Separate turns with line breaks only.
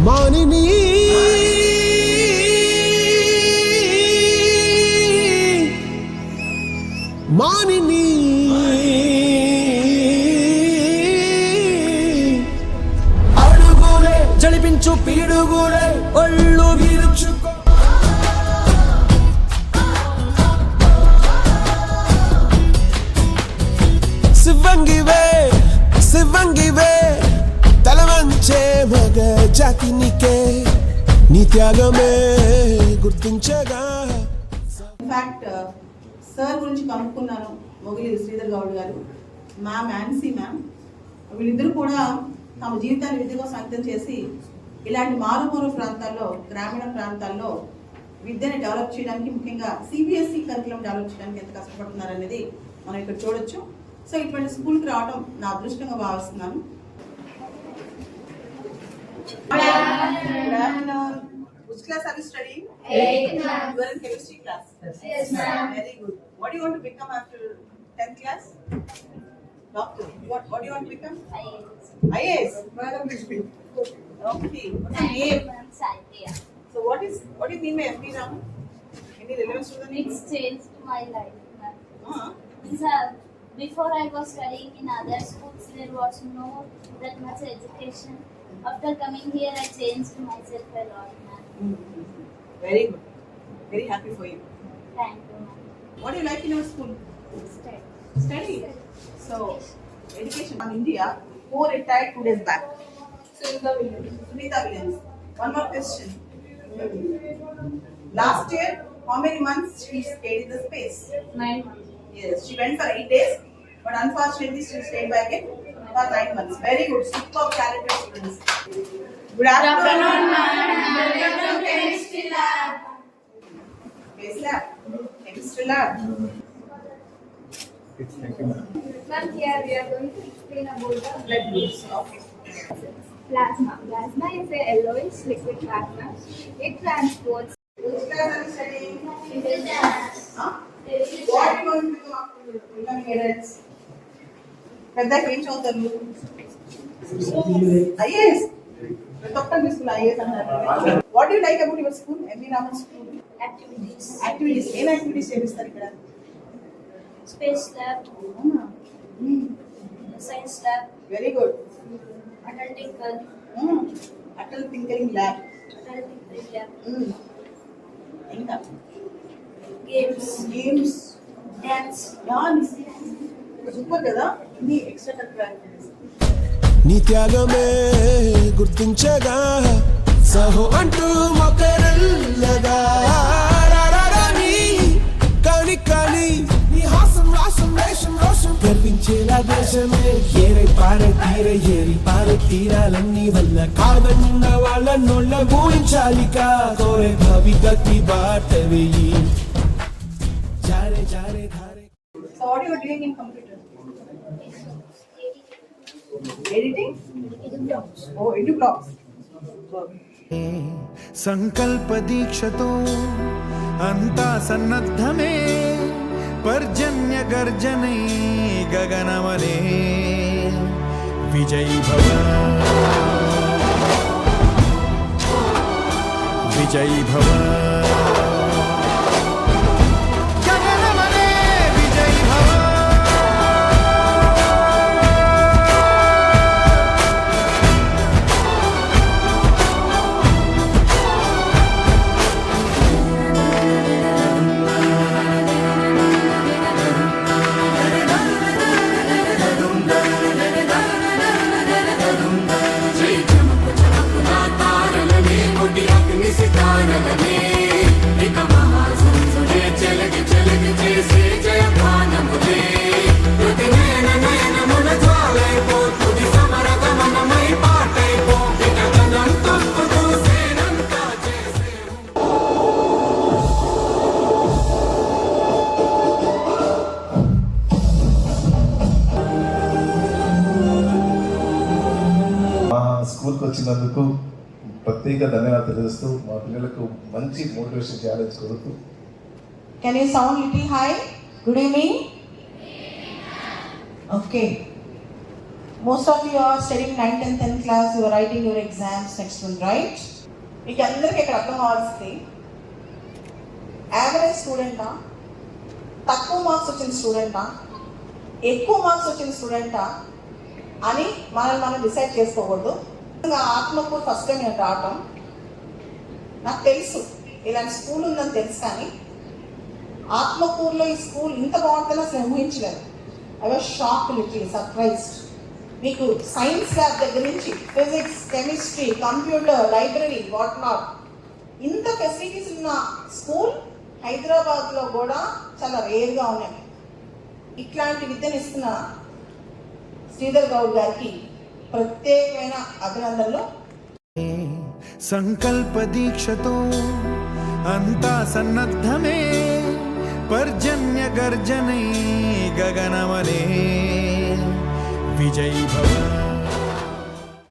మానిని మానిని అడుగులే జడిపించు పీడుగులే ఒళ్ళు విరుచుకో శివంగివే శివంగివే తలవంచే మగ జాతినికే నీ త్యాగమే గుర్తించగా.
ఇన్ఫాక్ట్ సార్ గురించి కనుక్కున్నాను. మొగిలి శ్రీధర్ గౌడ్ గారు, మ్యామ్ యాన్సీ మ్యామ్, వీళ్ళిద్దరూ కూడా తమ జీవితాన్ని విధిగా అంకితం చేసి ఇలాంటి మారుమూల ప్రాంతాల్లో, గ్రామీణ ప్రాంతాల్లో విద్యని డెవలప్ చేయడానికి, ముఖ్యంగా సిబిఎస్ఈ కరికులం డెవలప్ చేయడానికి ఎంత కష్టపడుతున్నారు అనేది మనం ఇక్కడ చూడొచ్చు. సో ఇటువంటి స్కూల్కి రావడం నా అదృష్టంగా భావిస్తున్నాను. Which class are you studying?
8th class.
You are in chemistry class.
Yes, ma'am.
Very good. What do you want to become after 10th class? Doctor. What do you want to become? IAS. Madam, okay. What's your name?
Satya.
So what do you mean by FP Raman? Any relevance to the name?
It's changed my life, ma'am.
Uh-huh.
Sir, before I was studying in other schools, there was no that much education. After coming here, I changed myself a lot, ma'am.
Very good. Very happy for you.
Thank you, ma'am.
What do you like in your school? Study. So, education in India, who retired 2 days back? Sunita Williams. One more question. Last year, how many months she stayed in the space?
9 months.
Yes, she went for 8 days, but unfortunately she stayed back in for 9 months. Very good, superb talented students. Good afternoon, ma'am. Welcome to Chemistry Lab. Base Lab, Chemistry Lab.
Thank you, ma'am.
Ma'am, here we are going to explain about the
Blood groups. Okay.
plasma. Plasma is a yellowish liquid plasma. It transports.
Which class are you studying? Huh? What are you going to become after becoming adults? పెద్దకి ఏం చదువుతారు? IAS. Doctor మీ school IAS అన్నారు. What you like about your school? MV Raman school.
Activities.
Activities ఏం activities చేపిస్తారు ఇక్కడ?
Space lab, science lab,
very good.
analytical,
Atal tinkering lab.
analytical lab,
ఇంకా
games,
games.
dance.
Super కదా. ఇది ఎక్స్ట్రా కరిక్యులర్ యాక్టివిటీస్.
నీ త్యాగమే గుర్తించగా సహో అంటూ మొకరల్లగా కాని కాని నీ హాసం రాసం వేషం రోషం గర్వించేలా దేశమే ఏరై పారే తీర ఏరి పారే తీరాలన్నీ వల్ల కాదన్న వాళ్ళ నోళ్ళ ఊహించాలిక కోరే భవిగతి బాట వేయి జారే జారే Dhare.
So what you are doing in computer? Editing? Oh, edu blocks.
సంకల్ప దీక్షతో అంతా సన్నద్ధమే పర్జన్య గర్జనే గగనమనే విజయీ భవ విజయీ భవ గగనమనే విజయీ భవ.
స్కూల్కి వచ్చినందుకు ప్రత్యేక ధన్యవాదాలు తెలియజేస్తూ మా పిల్లలకు మంచి మోటివేషన్ చేయాలని కోరుతూ.
Can you sound little high? Good evening. Okay. Most of you are studying 9th and 10th class, you are writing your exams next month, right? మీకు అందరికీ ఇక్కడ అర్థం కావాల్సింది యావరేజ్ స్టూడెంటా, తక్కువ మార్క్స్ వచ్చిన స్టూడెంటా, ఎక్కువ మార్క్స్ వచ్చిన స్టూడెంటా అని మనం డిసైడ్ చేసుకోకూడదు. ఆత్మకూరు ఫస్ట్ టైం నేను రావటం, నాకు తెలుసు ఇలాంటి స్కూల్ ఉందని తెలుసు, కానీ ఆత్మకూరులో ఈ స్కూల్ ఇంత బాగుంటుందని అసలు ఊహించలేదు. I was shock, literally surprised. మీకు సైన్స్ ల్యాబ్ దగ్గర నుంచి physics, chemistry, computer, library, what not, ఇంత ఫెసిలిటీస్ ఉన్న స్కూల్ హైదరాబాద్లో కూడా చాలా రేర్గా ఉన్నాయి. ఇట్లాంటి విద్యను ఇస్తున్న శ్రీధర్ గౌడ్ గారికి ప్రత్యేకమైన అభినందనలు.
సంకల్ప దీక్షతో అంతా సన్నద్ధమే, పర్జన్య గర్జనై గగనమనే విజయీ భవ.